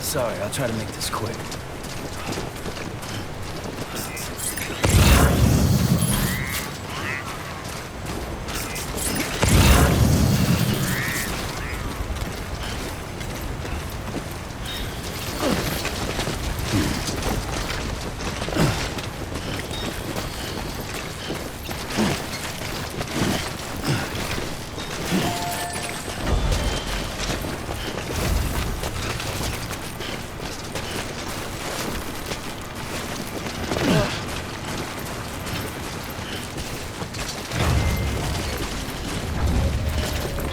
Sorry, I'll try to make this quick.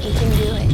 You can do it.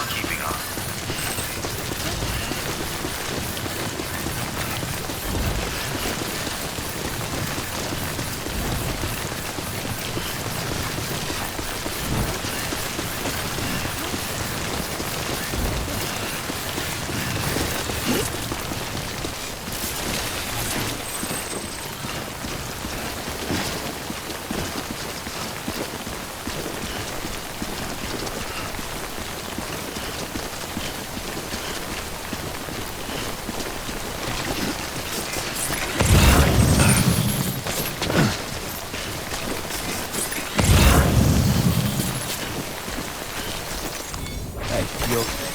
Keeping on. Hey, you okay?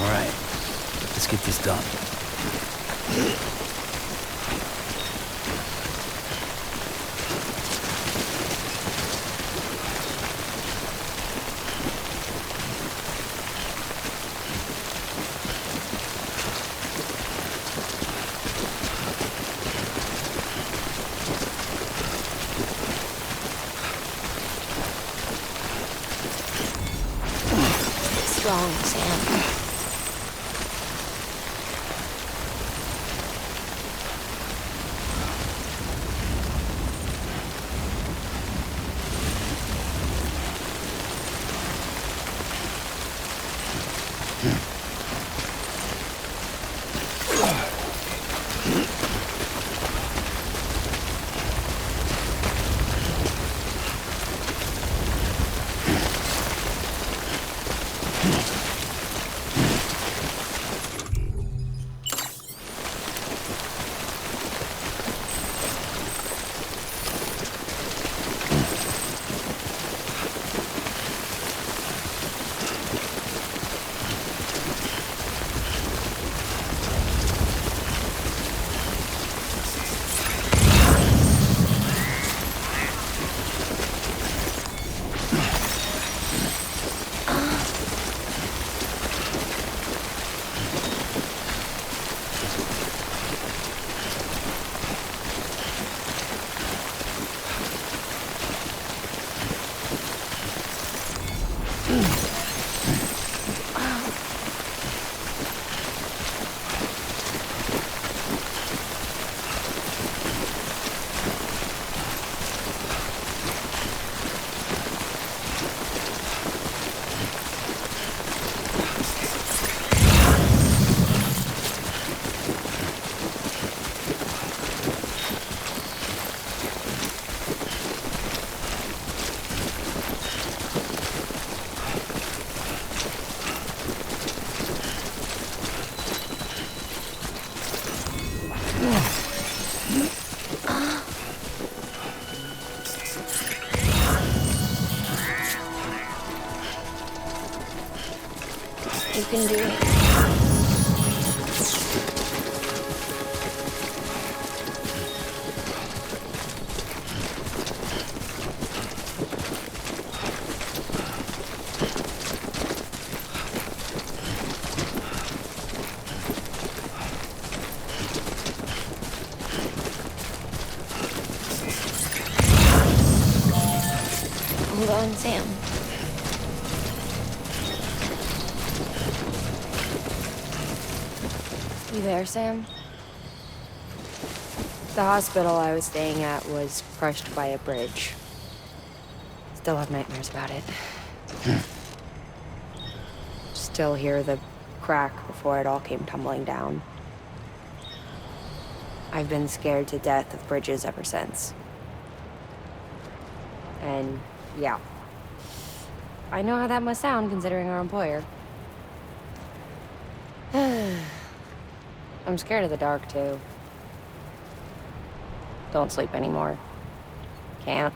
All right, let's get this done. Strong, Sam. You can do it. Hold on, Sam. You there, Sam? The hospital I was staying at was crushed by a bridge. Still have nightmares about it. Still hear the crack before it all came tumbling down. I've been scared to death of bridges ever since. And yeah, I know how that must sound considering our employer. I'm scared of the dark, too. Don't sleep anymore. Can't.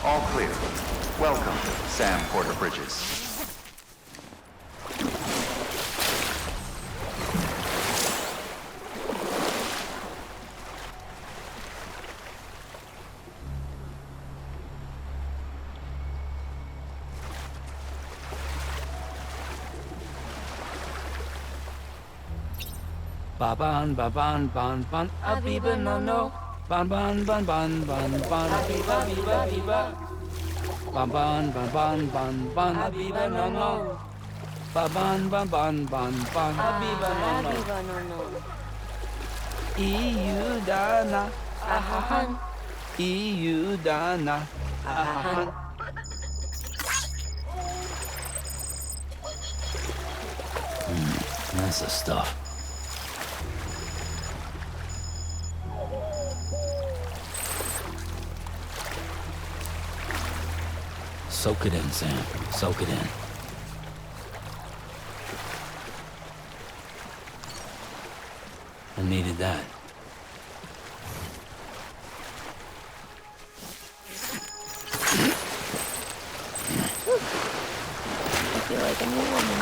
All clear. Welcome, Sam Porter Bridges. Ban ban abiba no ban ban abiba abiba ban abiba no ban abiba no iu dana ahahan iu dana ahahan. That's the stuff. Soak it in, Sam. Soak it in. I needed that. I feel like a new woman.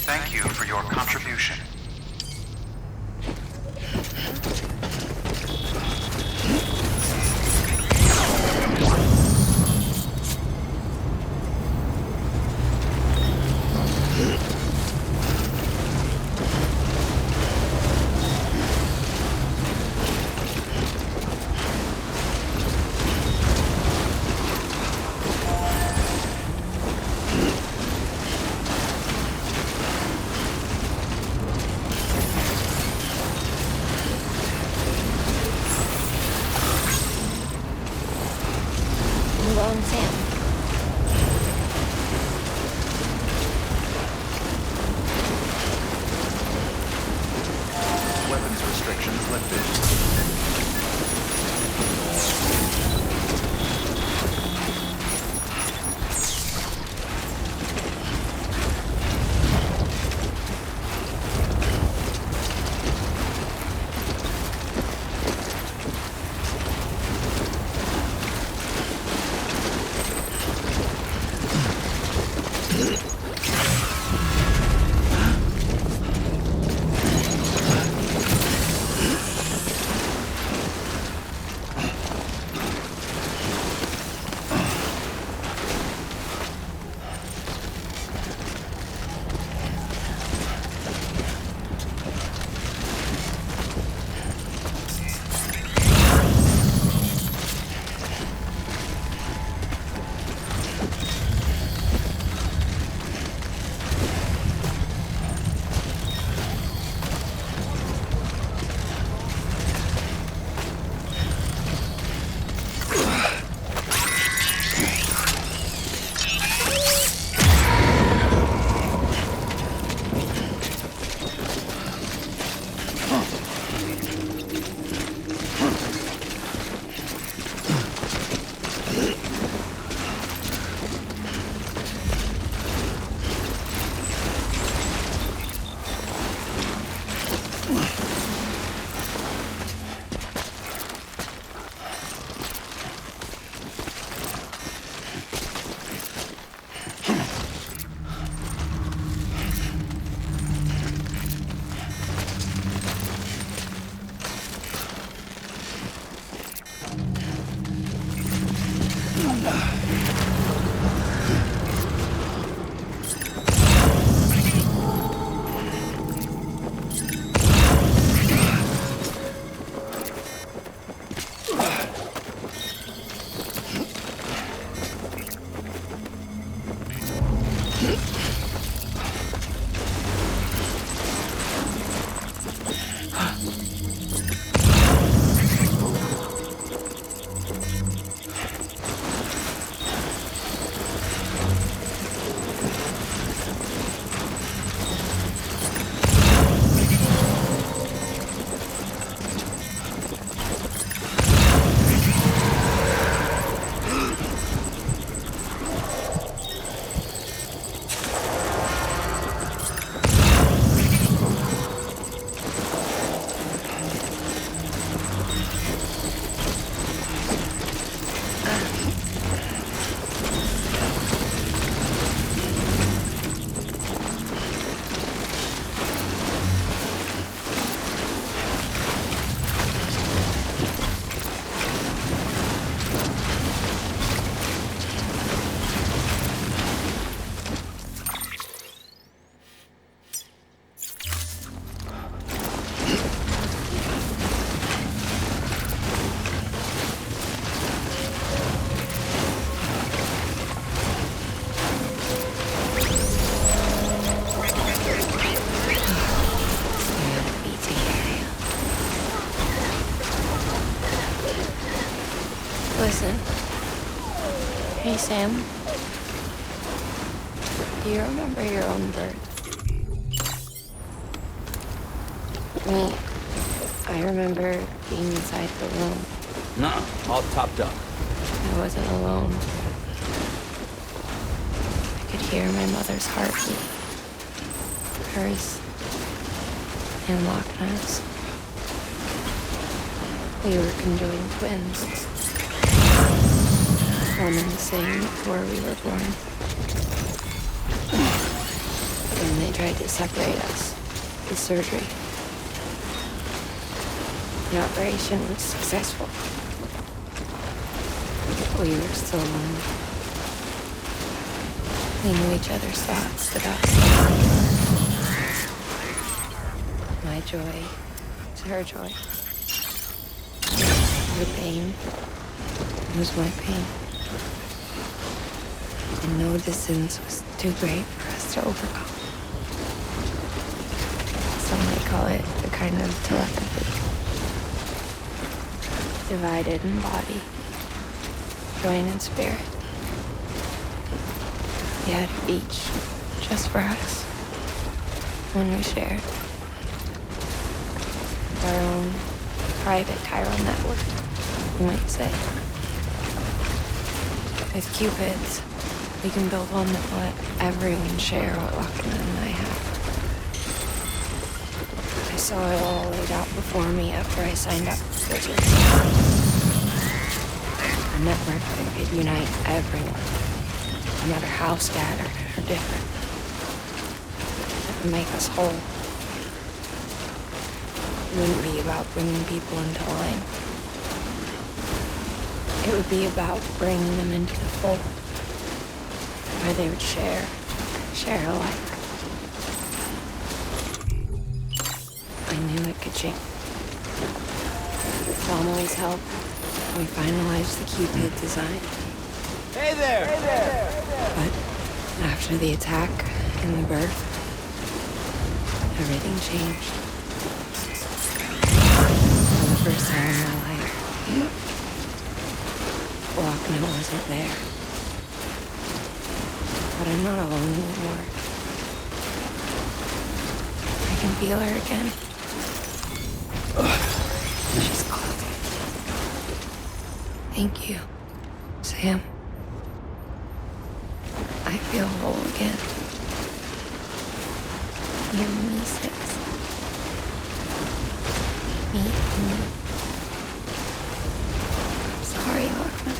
Thank you for your contribution. Move on, Sam. Weapons restrictions lifted. Listen. Hey, Sam. Do you remember your own birth? Me. I remember being inside the room. Nuh-uh, all topped up. I wasn't alone. I could hear my mother's heartbeat. Hers. And Lochna's. We were conjoined twins. One and the same before we were born. when they tried to separate us. The surgery. The operation was successful. We were still alone. We knew each other's thoughts, the dust. My joy was her joy. Her pain was my pain. And no distance was too great for us to overcome. Some might call it the kind of telepathy. Divided in body, joined in spirit. Yet each just for us. When we shared our own private chiral network, you might say. With Cupids, we can build one that will let everyone share what Lochner and I have. I saw it all laid out before me after I signed up for Bridges. A network that could unite everyone, no matter how scattered or different. That would make us whole. It wouldn't be about bringing people into line. It would be about bringing them into the fold, where they would share alike. I knew it could change. Donnelly's help, we finalized the Cupid design. Hey there! Hey there! But after the attack and the birth, everything changed. For the first time in my life, Lochner wasn't there. But I'm not alone anymore. I can feel her again. She's close. Thank you, Sam. I feel whole again. You and me, Sis. Me and you. Sorry, Lochner.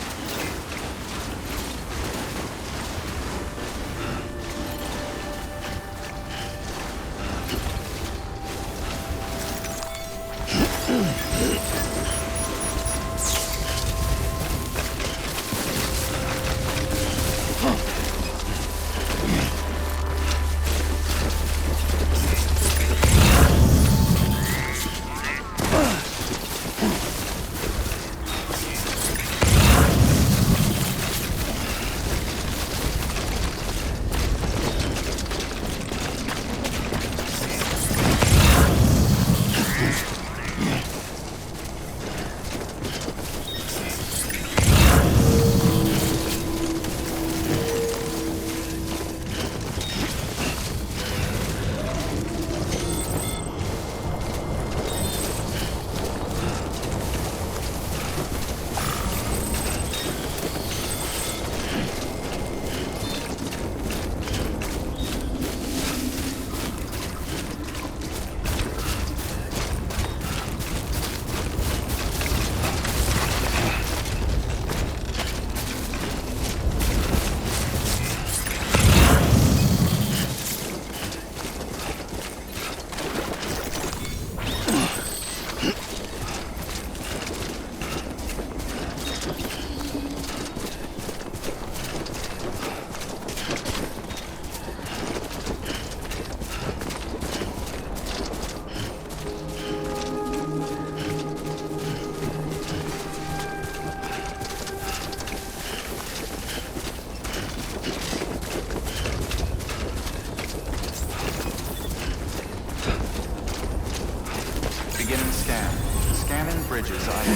Beginning scan. Scanning Bridges ID.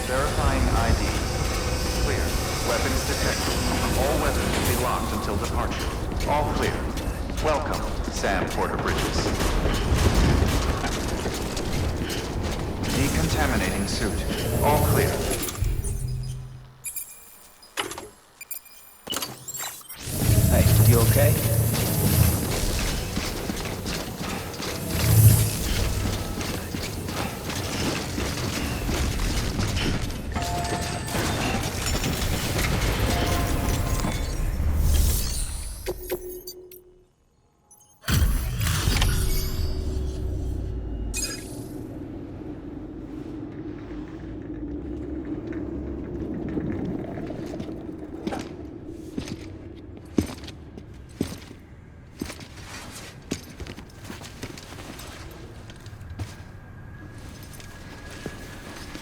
Verifying ID. Clear. Weapons detected. All weapons will be locked until departure. All clear. Welcome, Sam Porter Bridges. Decontaminating suit. All clear. Hey, you okay?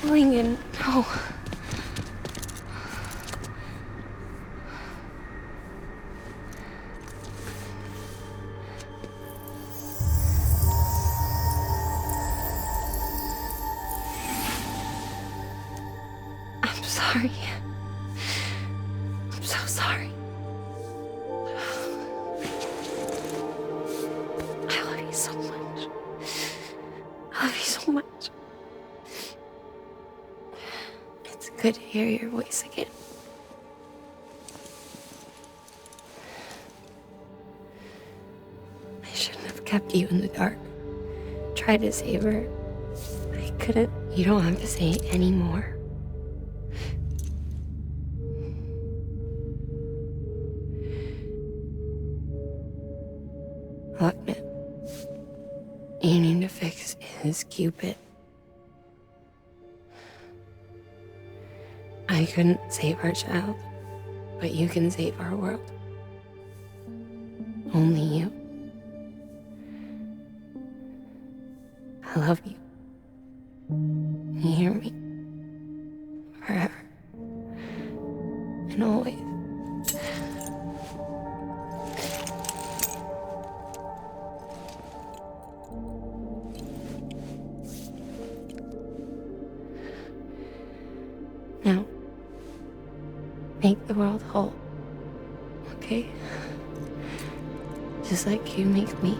Lincoln, no. I'm sorry. I'm so sorry. I love you so much. I love you so much. It's good to hear your voice again. I shouldn't have kept you in the dark. Tried to save her. I couldn't. You don't have to say any more. Look, man. You need to fix his Cupid. I couldn't save our child, but you can save our world. Only you. I love you. You hear me? Forever. And always. Now, make the world whole, okay? Just like you make me.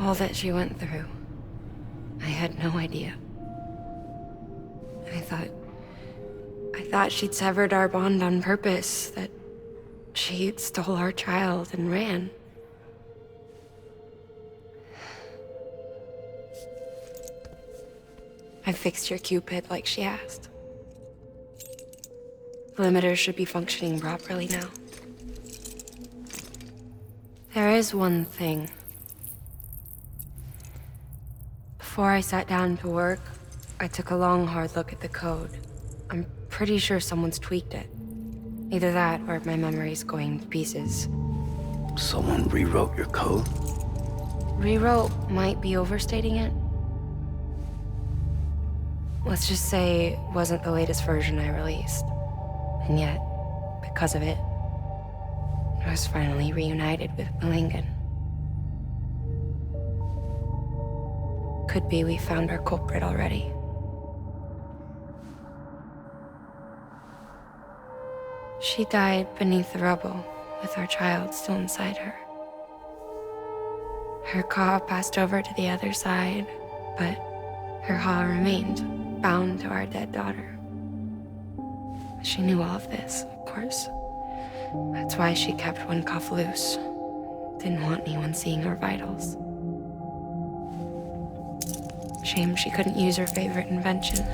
All that she went through, I had no idea. I thought she'd severed our bond on purpose, that she stole our child and ran. I fixed your Cupid like she asked. The limiter should be functioning properly now. There is one thing. Before I sat down to work, I took a long, hard look at the code. I'm pretty sure someone's tweaked it. Either that, or my memory's going to pieces. Someone rewrote your code? Rewrote might be overstating it. Let's just say it wasn't the latest version I released. And yet, because of it, I was finally reunited with Lincoln. Could be we found our culprit already. She died beneath the rubble, with our child still inside her. Her caw passed over to the other side, but her haw remained, bound to our dead daughter. She knew all of this, of course. That's why she kept one cuff loose. Didn't want anyone seeing her vitals. Shame she couldn't use her favorite invention.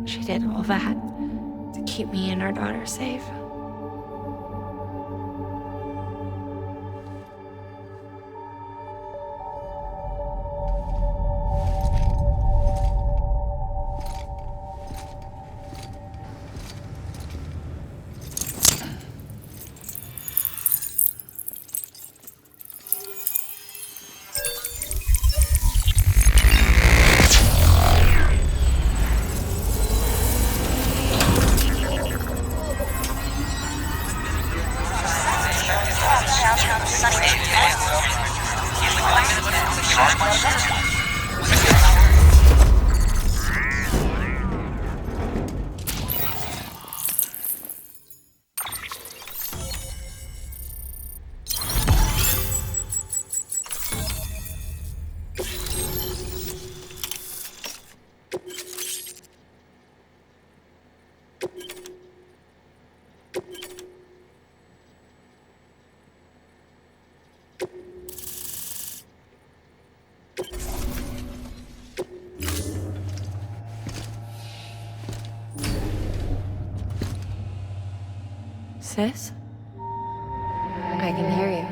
She did all that to keep me and our daughter safe. Sis? I can hear you.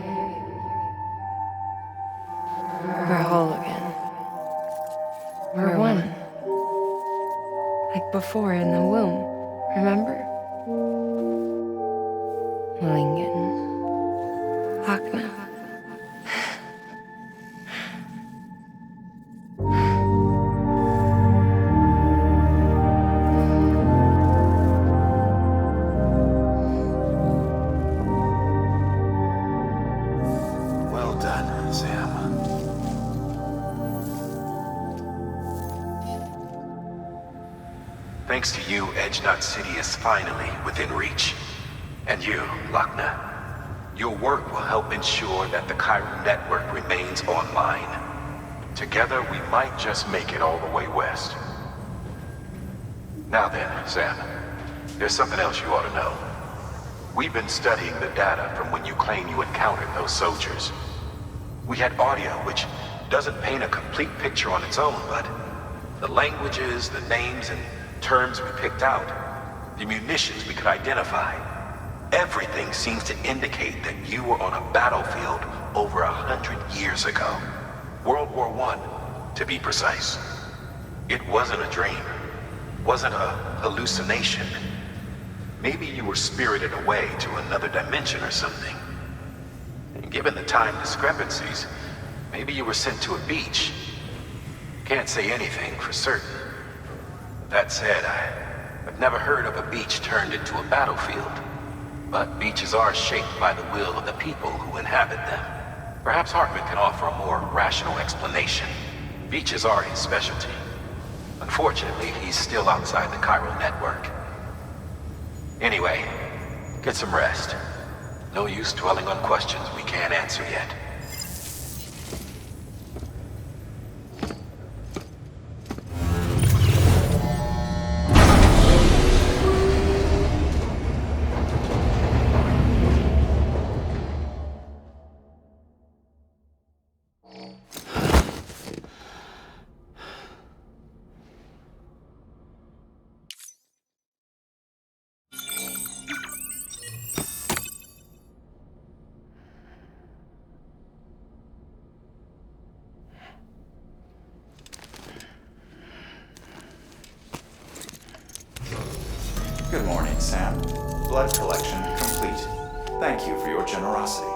We're whole again. We're one. Like before in the womb, remember? Lingen. Hakna. Well done, Sam. Thanks to you, Edgenut City is finally within reach. And you, Lochna, your work will help ensure that the Chiral network remains online. Together, we might just make it all the way west. Now then, Sam, there's something else you ought to know. We've been studying the data from when you claim you encountered those soldiers. We had audio which doesn't paint a complete picture on its own, but the languages, the names, and terms we picked out, the munitions we could identify, everything seems to indicate that you were on a battlefield over 100 years ago. World War I, to be precise. It wasn't a dream. Wasn't a hallucination. Maybe you were spirited away to another dimension or something. And given the time discrepancies, maybe you were sent to a beach. Can't say anything for certain. That said, I've never heard of a beach turned into a battlefield. But beaches are shaped by the will of the people who inhabit them. Perhaps Hartman can offer a more rational explanation. Beaches are his specialty. Unfortunately, he's still outside the Chiral network. Anyway, get some rest. No use dwelling on questions we can't answer yet. Good morning, Sam. Blood collection complete. Thank you for your generosity.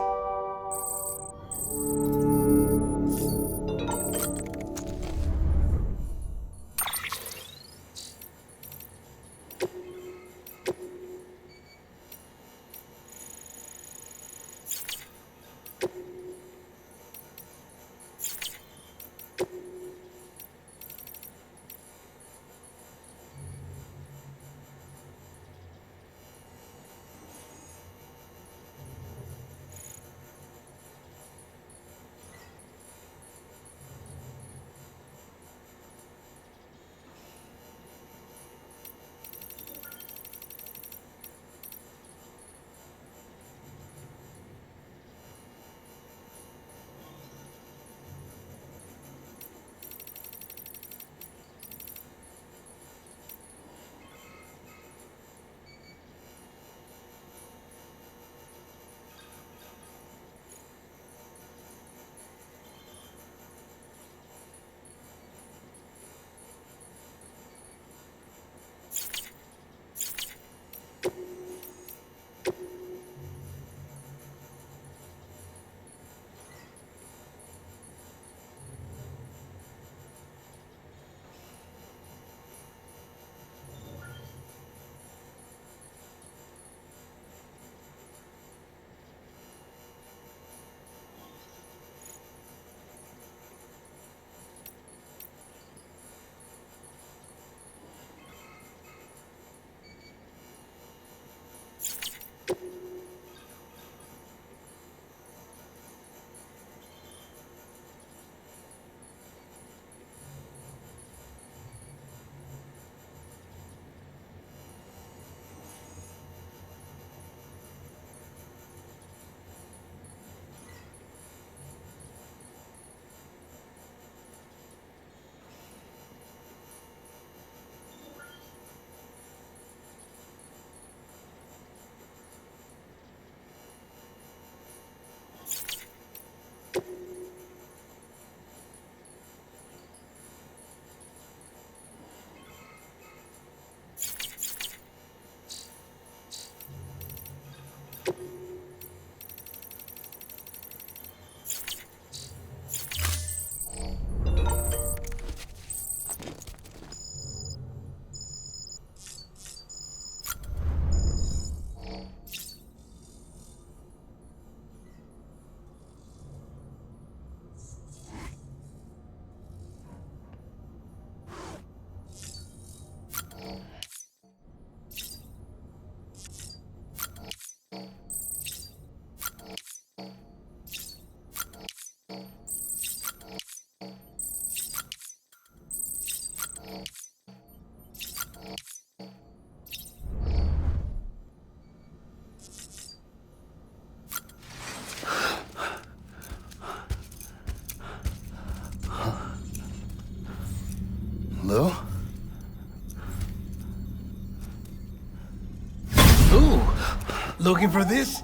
Looking for this?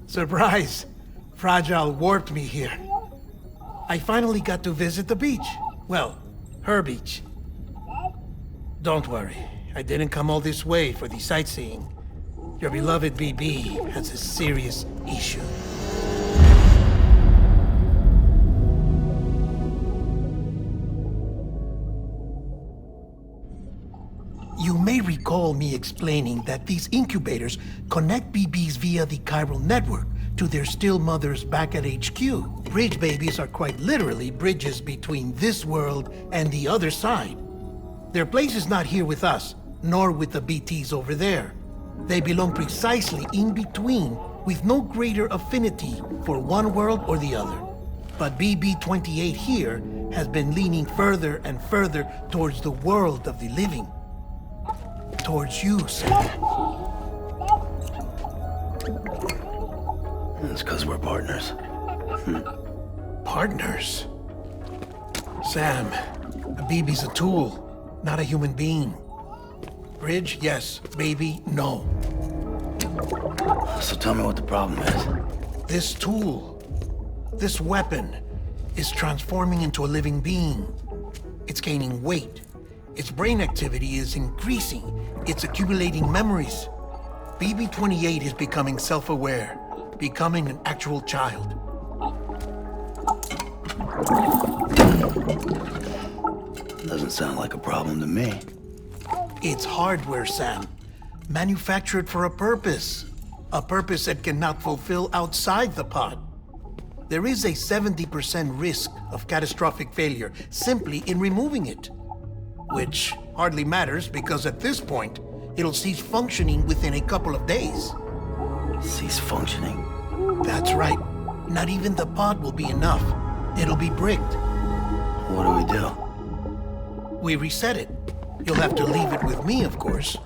Surprise! Fragile warped me here. I finally got to visit the beach. Well, her beach. Don't worry, I didn't come all this way for the sightseeing. Your beloved BB has a serious issue. You may recall me explaining that these incubators connect BBs via the chiral network to their still mothers back at HQ. Bridge babies are quite literally bridges between this world and the other side. Their place is not here with us, nor with the BTs over there. They belong precisely in between, with no greater affinity for one world or the other. But BB-28 here has been leaning further and further towards the world of the living. Towards you, Sam. It's because we're partners. Partners? Sam, a BB's a tool, not a human being. Bridge, yes. Baby, no. So tell me what the problem is. This tool, this weapon, is transforming into a living being. It's gaining weight. Its brain activity is increasing. It's accumulating memories. BB-28 is becoming self-aware, becoming an actual child. Doesn't sound like a problem to me. It's hardware, Sam. Manufactured for a purpose. A purpose that cannot fulfill outside the pod. There is a 70% risk of catastrophic failure simply in removing it. Which hardly matters because at this point, it'll cease functioning within a couple of days. Cease functioning? That's right. Not even the pod will be enough. It'll be bricked. What do we do? We reset it. You'll have to leave it with me, of course.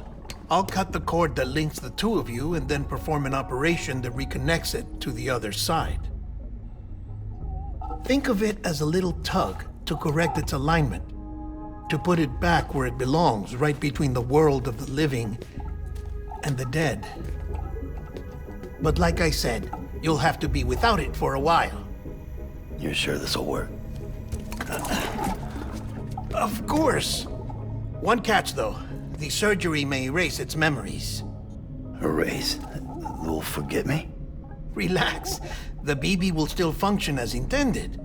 I'll cut the cord that links the two of you and then perform an operation that reconnects it to the other side. Think of it as a little tug to correct its alignment. To put it back where it belongs, right between the world of the living and the dead. But like I said, you'll have to be without it for a while. You're sure this'll work? Of course! One catch, though. The surgery may erase its memories. Erase? They'll forget me? Relax. The BB will still function as intended.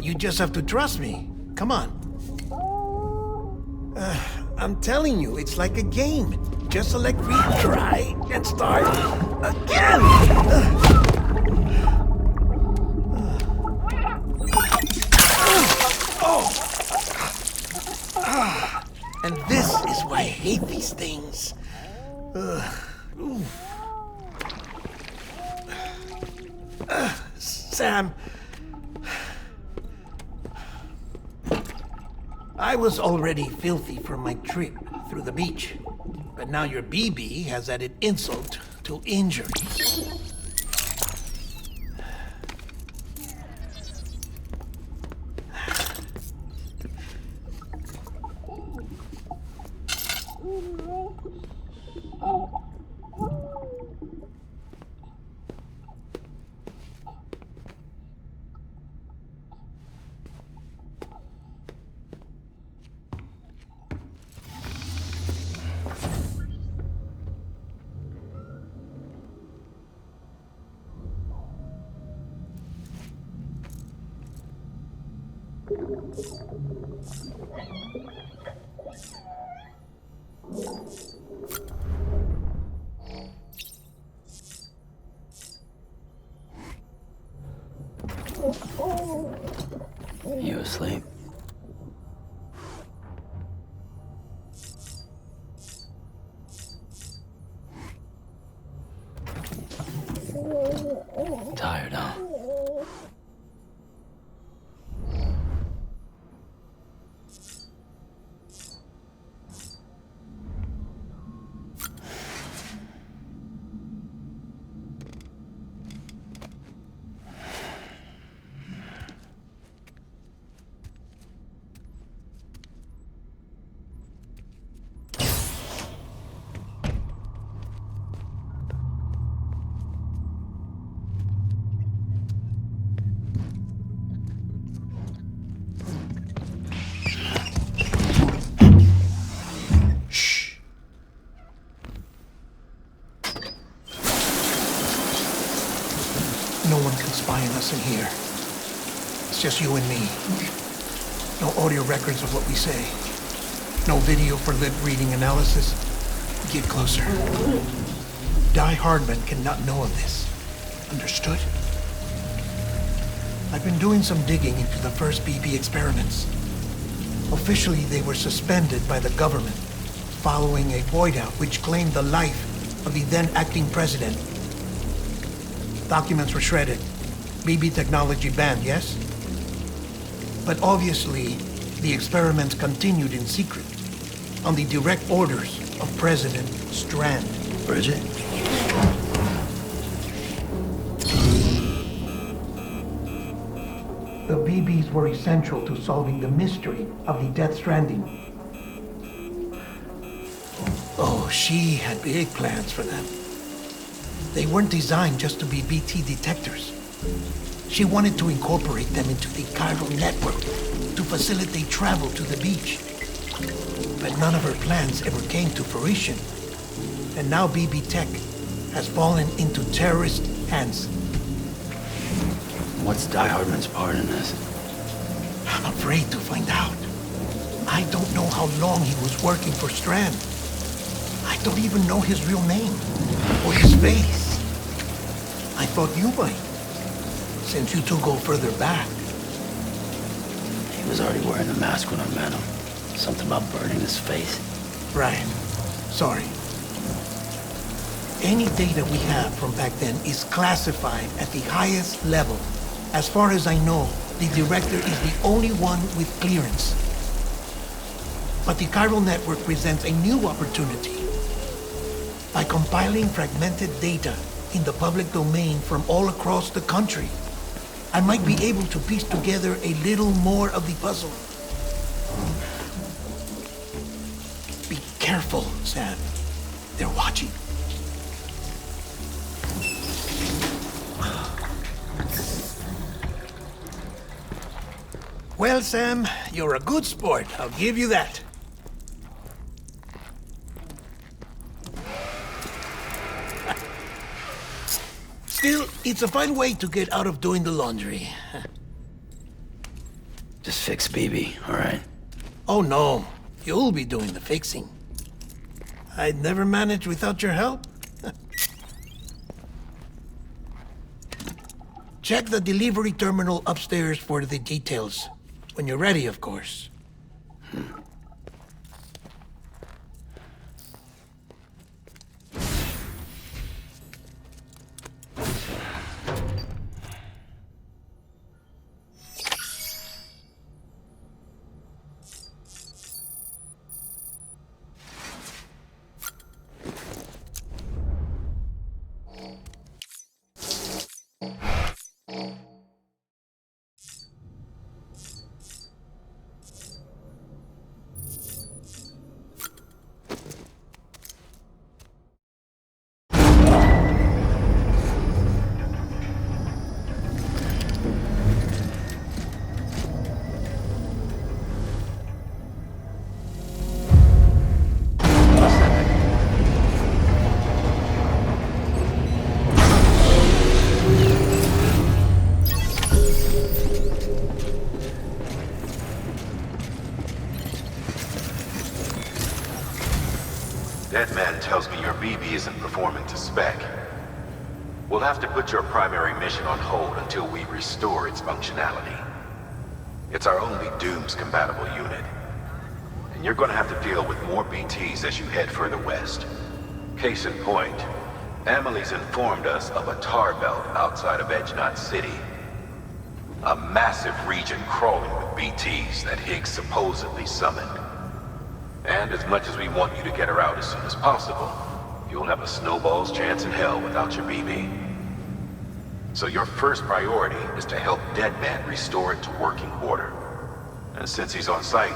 You just have to trust me. Come on. I'm telling you, it's like a game. Just select retry and start again! And this is why I hate these things. Sam, I was already filthy from my trip through the beach, but now your BB has added insult to injury. You asleep? Tired, huh? us in here. It's just you and me. No audio records of what we say. No video for lip-reading analysis. Get closer. Die Hardman cannot know of this. Understood? I've been doing some digging into the first BB experiments. Officially, they were suspended by the government following a void-out which claimed the life of the then acting president. Documents were shredded. BB technology banned, yes? But obviously, the experiments continued in secret, on the direct orders of President Strand. Bridget? The BBs were essential to solving the mystery of the Death Stranding. Oh, she had big plans for them. They weren't designed just to be BT detectors. She wanted to incorporate them into the chiral network to facilitate travel to the beach. But none of her plans ever came to fruition. And now BB Tech has fallen into terrorist hands. What's Die Hardman's part in this? I'm afraid to find out. I don't know how long he was working for Strand. I don't even know his real name or his face. I thought you might, since you two go further back. He was already wearing a mask when I met him. Something about burning his face. Right. Sorry. Any data we have from back then is classified at the highest level. As far as I know, the director is the only one with clearance. But the chiral network presents a new opportunity. By compiling fragmented data in the public domain from all across the country, I might be able to piece together a little more of the puzzle. Be careful, Sam. They're watching. Well, Sam, you're a good sport. I'll give you that. Still, it's a fine way to get out of doing the laundry. Just fix BB, all right? Oh, no. You'll be doing the fixing. I'd never manage without your help. Check the delivery terminal upstairs for the details. When you're ready, of course. Deadman tells me your BB isn't performing to spec. We'll have to put your primary mission on hold until we restore its functionality. It's our only Dooms-compatible unit. And you're gonna have to deal with more BTs as you head further west. Case in point, Emily's informed us of a tar belt outside of Edge Knot City. A massive region crawling with BTs that Higgs supposedly summoned. And as much as we want you to get her out as soon as possible, you'll have a snowball's chance in hell without your BB. So your first priority is to help Deadman restore it to working order. And since he's on site,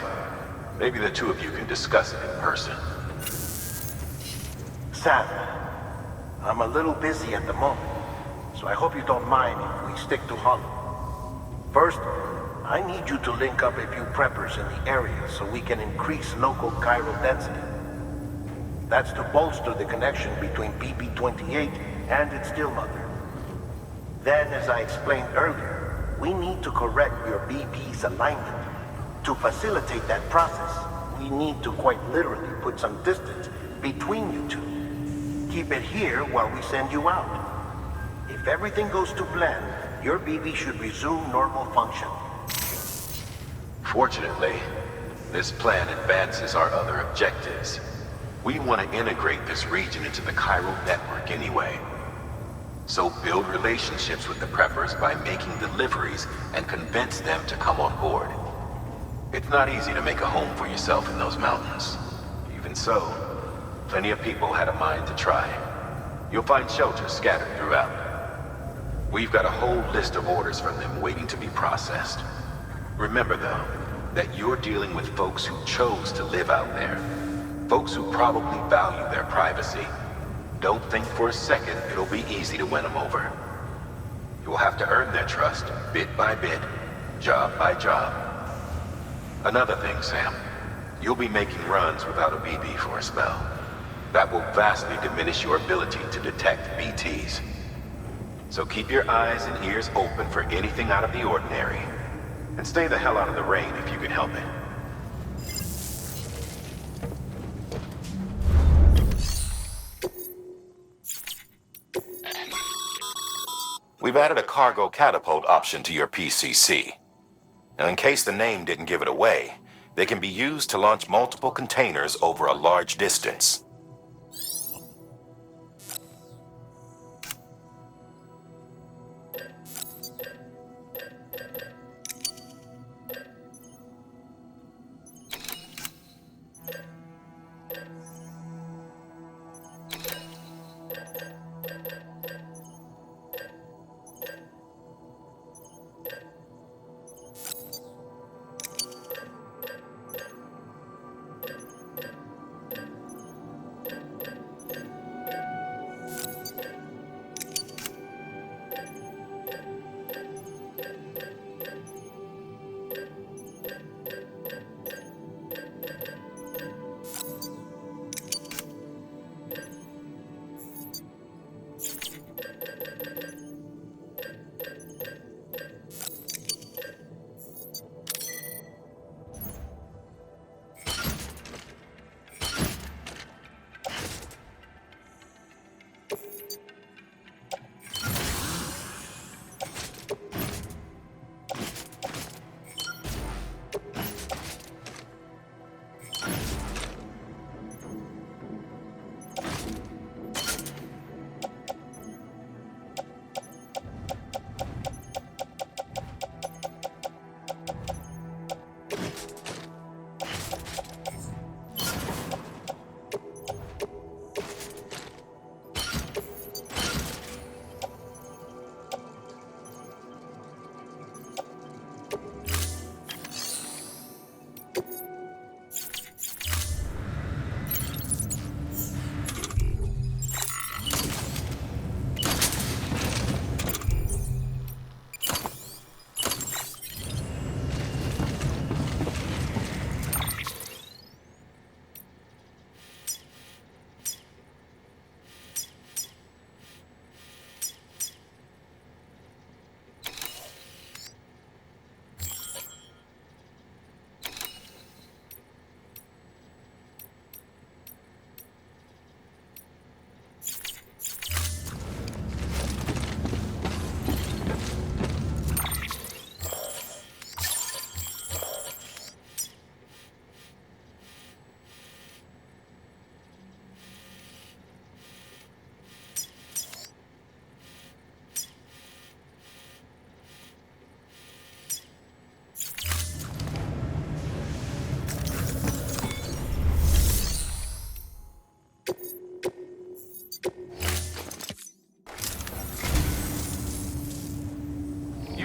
maybe the two of you can discuss it in person. Sam, I'm a little busy at the moment, so I hope you don't mind if we stick to Hollow. First, I need you to link up a few preppers in the area so we can increase local chiral density. That's to bolster the connection between BB-28 and its still mother. Then, as I explained earlier, we need to correct your BB's alignment. To facilitate that process, we need to quite literally put some distance between you two. Keep it here while we send you out. If everything goes to plan, your BB should resume normal function. Fortunately, this plan advances our other objectives. We want to integrate this region into the chiral network anyway. So build relationships with the preppers by making deliveries and convince them to come on board. It's not easy to make a home for yourself in those mountains. Even so, plenty of people had a mind to try. You'll find shelters scattered throughout. We've got a whole list of orders from them waiting to be processed. Remember, though, that you're dealing with folks who chose to live out there. Folks who probably value their privacy. Don't think for a second it'll be easy to win them over. You'll have to earn their trust, bit by bit, job by job. Another thing, Sam. You'll be making runs without a BB for a spell. That will vastly diminish your ability to detect BTs. So keep your eyes and ears open for anything out of the ordinary. And stay the hell out of the rain if you can help it. We've added a cargo catapult option to your PCC. Now, in case the name didn't give it away, they can be used to launch multiple containers over a large distance.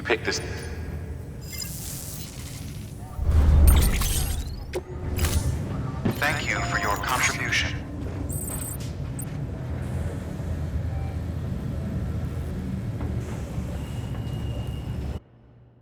Pick this